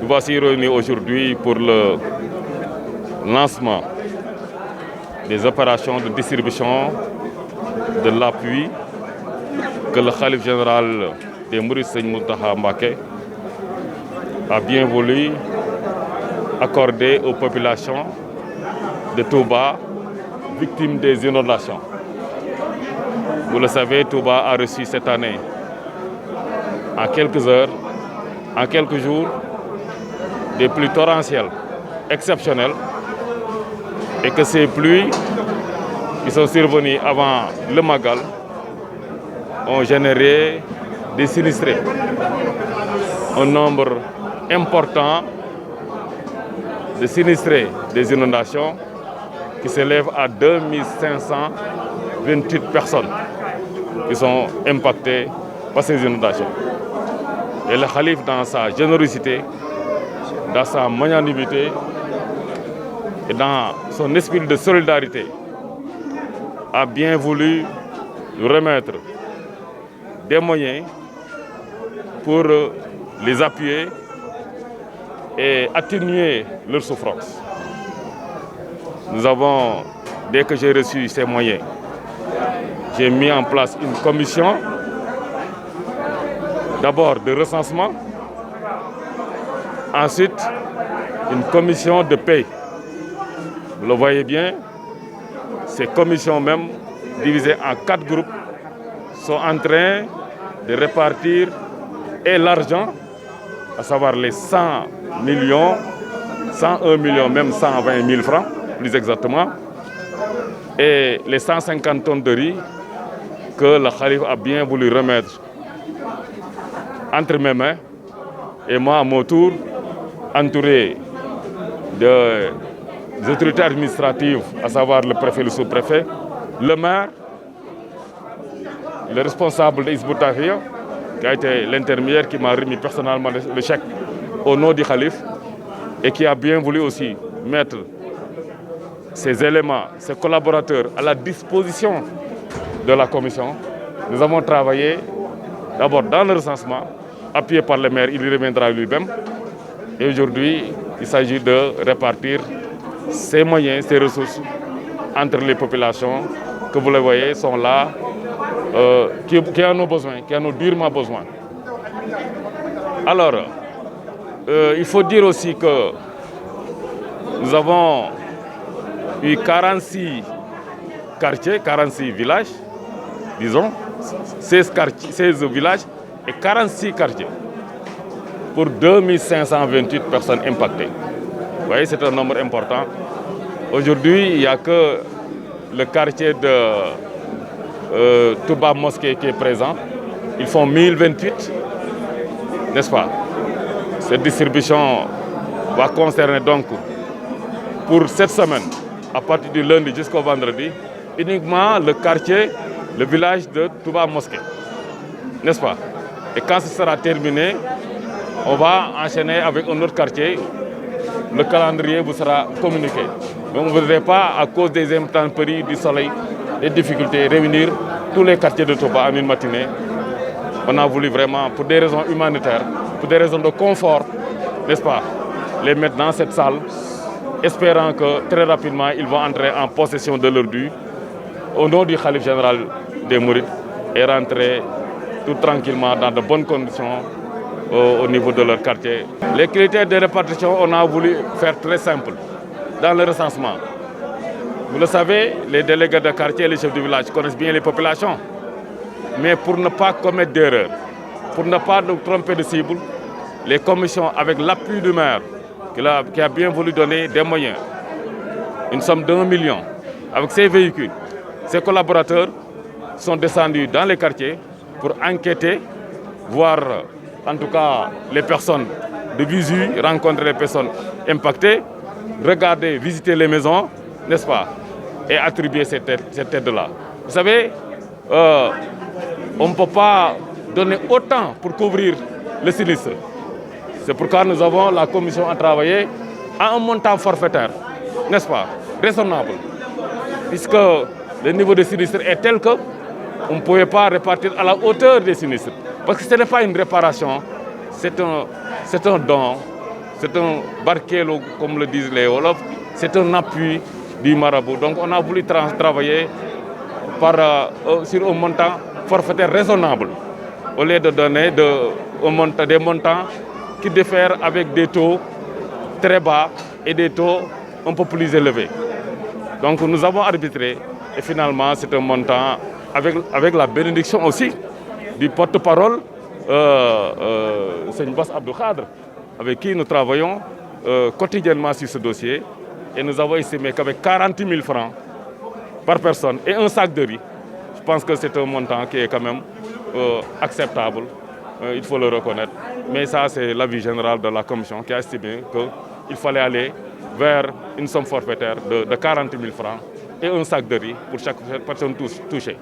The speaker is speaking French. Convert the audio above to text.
voici réunis aujourd'hui pour le lancement des opérations de distribution de l'appui que le khalife général des Mourides, Serigne Mountakha Mbacké, a bien voulu accorder aux populations de Touba victimes des inondations. Vous le savez, Touba a reçu cette année, en quelques heures, en quelques jours, des pluies torrentielles exceptionnelles, et que ces pluies qui sont survenues avant le Magal ont généré des sinistrés. Un nombre important de sinistrés des inondations qui s'élève à 2528 personnes qui sont impactées par ces inondations. Et le khalife, dans sa générosité, dans sa magnanimité et dans son esprit de solidarité, a bien voulu remettre des moyens pour les appuyer et atténuer leurs souffrances. Nous avons, dès que j'ai reçu ces moyens, j'ai mis en place une commission, d'abord de recensement, ensuite une commission de paie. Vous le voyez bien, ces commissions même, divisées en 4 groupes, sont en train de répartir et l'argent, à savoir les 100 millions, 101 millions, même 120 000 francs, plus exactement, et les 150 tonnes de riz que le khalife a bien voulu remettre entre mes mains, et moi, à mon tour, entouré des autorités administratives, à savoir le préfet, le sous-préfet, le maire, le responsable de Hizbut Tarqiyyah, qui a été l'intermédiaire qui m'a remis personnellement le chèque au nom du khalife et qui a bien voulu aussi mettre ces éléments, ces collaborateurs à la disposition de la commission. Nous avons travaillé d'abord dans le recensement, appuyé par le maire, il y reviendra lui-même. Et aujourd'hui, il s'agit de répartir ces moyens, ces ressources entre les populations que vous le voyez sont là, qui en ont besoin, qui en ont durement besoin. Alors, il faut dire aussi que nous avons eu 46 quartiers, 46 villages, disons, 16 villages et 46 quartiers pour 2528 personnes impactées. Vous voyez, c'est un nombre important. Aujourd'hui, il n'y a que le quartier de Touba Mosquée qui est présent. Ils font 1028, n'est-ce pas? Cette distribution va concerner donc, pour cette semaine, à partir du lundi jusqu'au vendredi, uniquement le quartier, le village de Touba Mosquée, n'est-ce pas? Et quand ce sera terminé, on va enchaîner avec un autre quartier. Le calendrier vous sera communiqué. Mais on ne voudrait pas, à cause des intempéries du soleil, des difficultés, réunir tous les quartiers de Touba en une matinée. On a voulu vraiment, pour des raisons humanitaires, pour des raisons de confort, n'est-ce pas, les mettre dans cette salle, espérant que très rapidement, ils vont entrer en possession de leur dû, au nom du khalife général des Mourides, et rentrer tout tranquillement dans de bonnes conditions au niveau de leur quartier. Les critères de répartition, on a voulu faire très simple dans le recensement. Vous le savez, les délégués de quartier et les chefs de village connaissent bien les populations. Mais pour ne pas commettre d'erreur, pour ne pas nous tromper de cible, les commissions, avec l'appui du maire, qui a bien voulu donner des moyens, une somme d'1 million, avec ses véhicules, ses collaborateurs sont descendus dans les quartiers pour enquêter, voir en tout cas les personnes de visu, rencontrer les personnes impactées, regarder, visiter les maisons, n'est-ce pas, et attribuer cette aide-là. Vous savez, on ne peut pas donner autant pour couvrir le sinistre. C'est pourquoi nous avons la commission à travailler à un montant forfaitaire, n'est-ce pas, raisonnable, puisque le niveau de sinistre est tel que on ne pouvait pas répartir à la hauteur des sinistres. Parce que ce n'est pas une réparation, c'est un don, c'est un barquelo, comme le disent les Wolofs, c'est un appui du marabout. Donc on a voulu travailler sur un montant forfaitaire raisonnable, au lieu de donner des montants qui diffèrent avec des taux très bas et des taux un peu plus élevés. Donc nous avons arbitré et finalement c'est un montant avec la bénédiction aussi du porte-parole, Seigne Bass Abdou Khadre, avec qui nous travaillons quotidiennement sur ce dossier. Et nous avons estimé qu'avec 40 000 francs par personne et un sac de riz, je pense que c'est un montant qui est quand même acceptable, il faut le reconnaître. Mais ça, c'est l'avis général de la commission qui a estimé qu'il fallait aller vers une somme forfaitaire de 40 000 francs et un sac de riz pour chaque personne touchée.